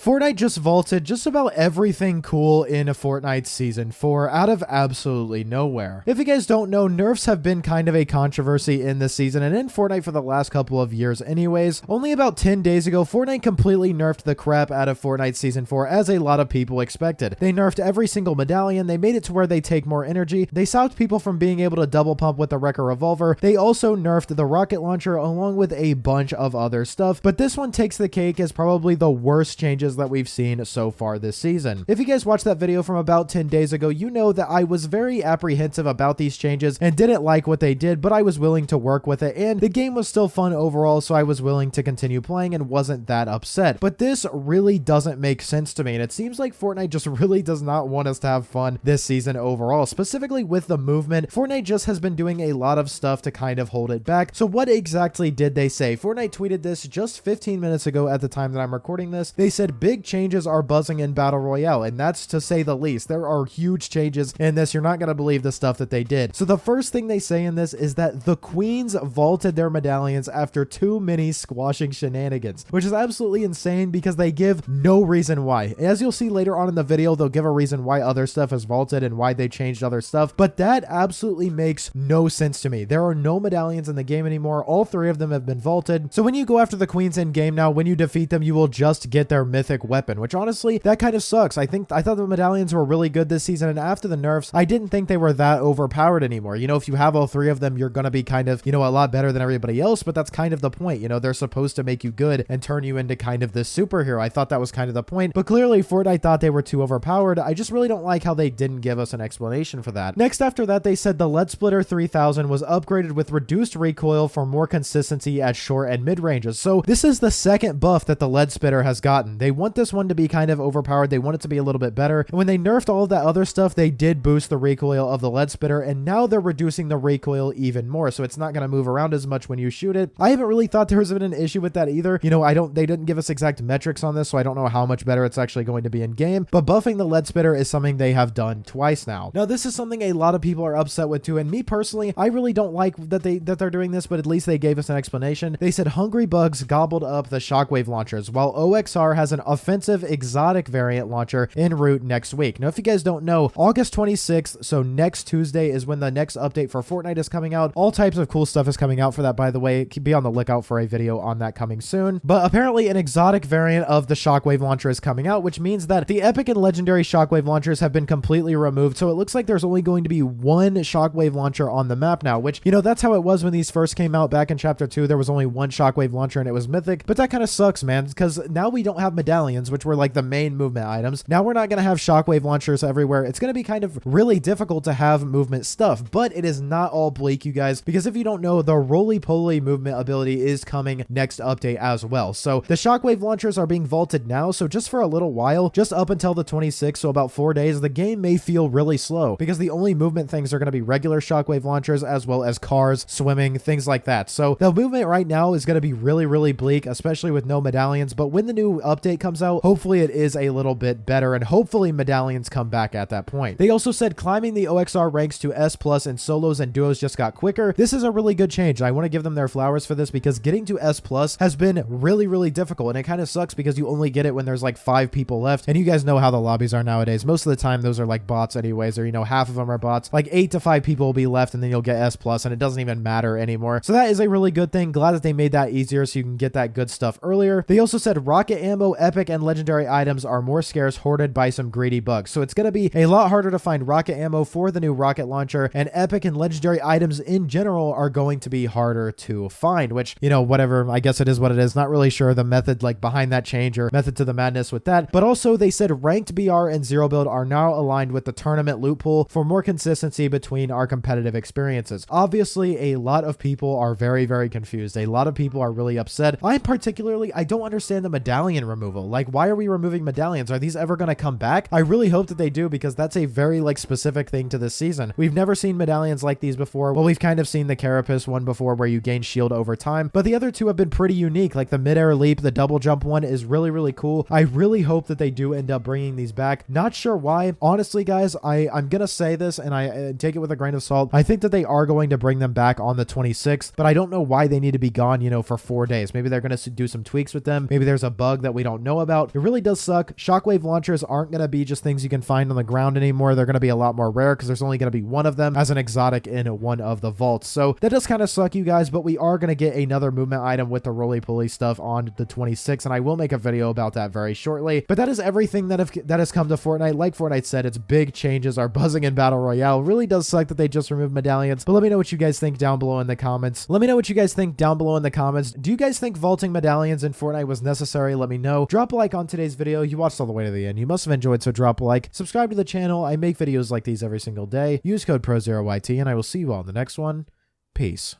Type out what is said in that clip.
Fortnite just vaulted just about everything cool in a Fortnite Season 4 out of absolutely nowhere. If you guys don't know, nerfs have been kind of a controversy in this season and in Fortnite for the last couple of years anyways. Only about 10 days ago, Fortnite completely nerfed the crap out of Fortnite Season 4 as a lot of people expected. They nerfed every single medallion, they made it to where they take more energy, they stopped people from being able to double pump with the Wrecker Revolver, they also nerfed the rocket launcher along with a bunch of other stuff, but this one takes the cake as probably the worst changes that we've seen so far this season. If you guys watched that video from about 10 days ago, you know that I was very apprehensive about these changes and didn't like what they did, but I was willing to work with it, and the game was still fun overall, so I was willing to continue playing and wasn't that upset. But this really doesn't make sense to me, and it seems like Fortnite just really does not want us to have fun this season overall, specifically with the movement. Fortnite just has been doing a lot of stuff to kind of hold it back. So what exactly did they say? Fortnite tweeted this just 15 minutes ago at the time that I'm recording this. They said big changes are buzzing in Battle Royale, and that's to say the least. There are huge changes in this. You're not going to believe the stuff that they did. So the first thing they say in this is that the queens vaulted their medallions after too many squashing shenanigans, which is absolutely insane because they give no reason why. As you'll see later on in the video, they'll give a reason why other stuff is vaulted and why they changed other stuff, but that absolutely makes no sense to me. There are no medallions in the game anymore. All three of them have been vaulted. So when you go after the queens in game now, when you defeat them, you will just get their mythic weapon, which honestly, that kind of sucks. I thought the medallions were really good this season, and after the nerfs, I didn't think they were that overpowered anymore. You know, if you have all three of them, you're going to be kind of, you know, a lot better than everybody else, but that's kind of the point. You know, they're supposed to make you good and turn you into kind of this superhero. I thought that was kind of the point, but clearly Fortnite thought they were too overpowered. I just really don't like how they didn't give us an explanation for that. Next after that, they said the Lead Splitter 3000 was upgraded with reduced recoil for more consistency at short and mid ranges. So this is the second buff that the Lead Splitter has gotten. They want this one to be kind of overpowered. They want it to be a little bit better. And when they nerfed all of that other stuff, they did boost the recoil of the Lead Splitter, and now they're reducing the recoil even more. So it's not going to move around as much when you shoot it. I haven't really thought there was been an issue with that either. You know, they didn't give us exact metrics on this, so I don't know how much better it's actually going to be in game, but buffing the Lead Splitter is something they have done twice now. Now, this is something a lot of people are upset with too, and me personally, I really don't like that they're doing this, but at least they gave us an explanation. They said Hungry Bugs gobbled up the shockwave launchers, while OXR has an offensive exotic variant launcher en route next week. Now, if you guys don't know, August 26th, so next Tuesday, is when the next update for Fortnite is coming out. All types of cool stuff is coming out for that, by the way. Be on the lookout for a video on that coming soon. But apparently an exotic variant of the shockwave launcher is coming out, which means that the epic and legendary shockwave launchers have been completely removed. So it looks like there's only going to be one shockwave launcher on the map now, which, you know, that's how it was when these first came out back in chapter 2. There was only one shockwave launcher and it was mythic, but that kind of sucks, man, because now we don't have medallions, which were like the main movement items. Now we're not going to have shockwave launchers everywhere. It's going to be kind of really difficult to have movement stuff, but it is not all bleak, you guys, because if you don't know, the roly-poly movement ability is coming next update as well. So the shockwave launchers are being vaulted now, so just for a little while, just up until the 26th, so about 4 days, the game may feel really slow because the only movement things are going to be regular shockwave launchers as well as cars, swimming, things like that. So the movement right now is going to be really, really bleak, especially with no medallions, but when the new update comes out, hopefully it is a little bit better, and hopefully medallions come back at that point. They also said climbing the OXR ranks to S+ in solos and duos just got quicker. This is a really good change. I want to give them their flowers for this because getting to S+ has been really, really difficult, and it kind of sucks because you only get it when there's like 5 people left, and you guys know how the lobbies are nowadays. Most of the time those are like bots anyways, or, you know, half of them are bots. Like 8 to 5 people will be left, and then you'll get S+, and it doesn't even matter anymore. So that is a really good thing. Glad that they made that easier so you can get that good stuff earlier. They also said rocket ammo, epic, and legendary items are more scarce, hoarded by some greedy bugs. So it's going to be a lot harder to find rocket ammo for the new rocket launcher, and epic and legendary items in general are going to be harder to find, which, you know, whatever, I guess it is what it is. Not really sure the method like behind that change or method to the madness with that. But also they said ranked BR and zero build are now aligned with the tournament loot pool for more consistency between our competitive experiences. Obviously, a lot of people are very, very confused. A lot of people are really upset. I don't understand the medallion removal. Like, why are we removing medallions? Are these ever going to come back? I really hope that they do, because that's a very like specific thing to this season. We've never seen medallions like these before. Well, we've kind of seen the Carapace one before where you gain shield over time, but the other two have been pretty unique. Like the midair leap, the double jump one is really, really cool. I really hope that they do end up bringing these back. Not sure why. Honestly, guys, I'm going to say this, and I take it with a grain of salt. I think that they are going to bring them back on the 26th, but I don't know why they need to be gone, you know, for 4 days. Maybe they're going to do some tweaks with them. Maybe there's a bug that we don't know know about. It really does suck. Shockwave launchers aren't going to be just things you can find on the ground anymore. They're going to be a lot more rare because there's only going to be one of them as an exotic in one of the vaults. So that does kind of suck, you guys, but we are going to get another movement item with the roly-poly stuff on the 26th, and I will make a video about that very shortly. But that is everything that has come to Fortnite. Like Fortnite said, it's big changes are buzzing in Battle Royale. It really does suck that they just removed medallions, but let me know what you guys think down below in the comments. Let me know what you guys think down below in the comments. Do you guys think vaulting medallions in Fortnite was necessary? Let me know. Drop a like on today's video. You watched all the way to the end. You must have enjoyed, so drop a like. Subscribe to the channel. I make videos like these every single day. Use code PROZEROYT, and I will see you all in the next one. Peace.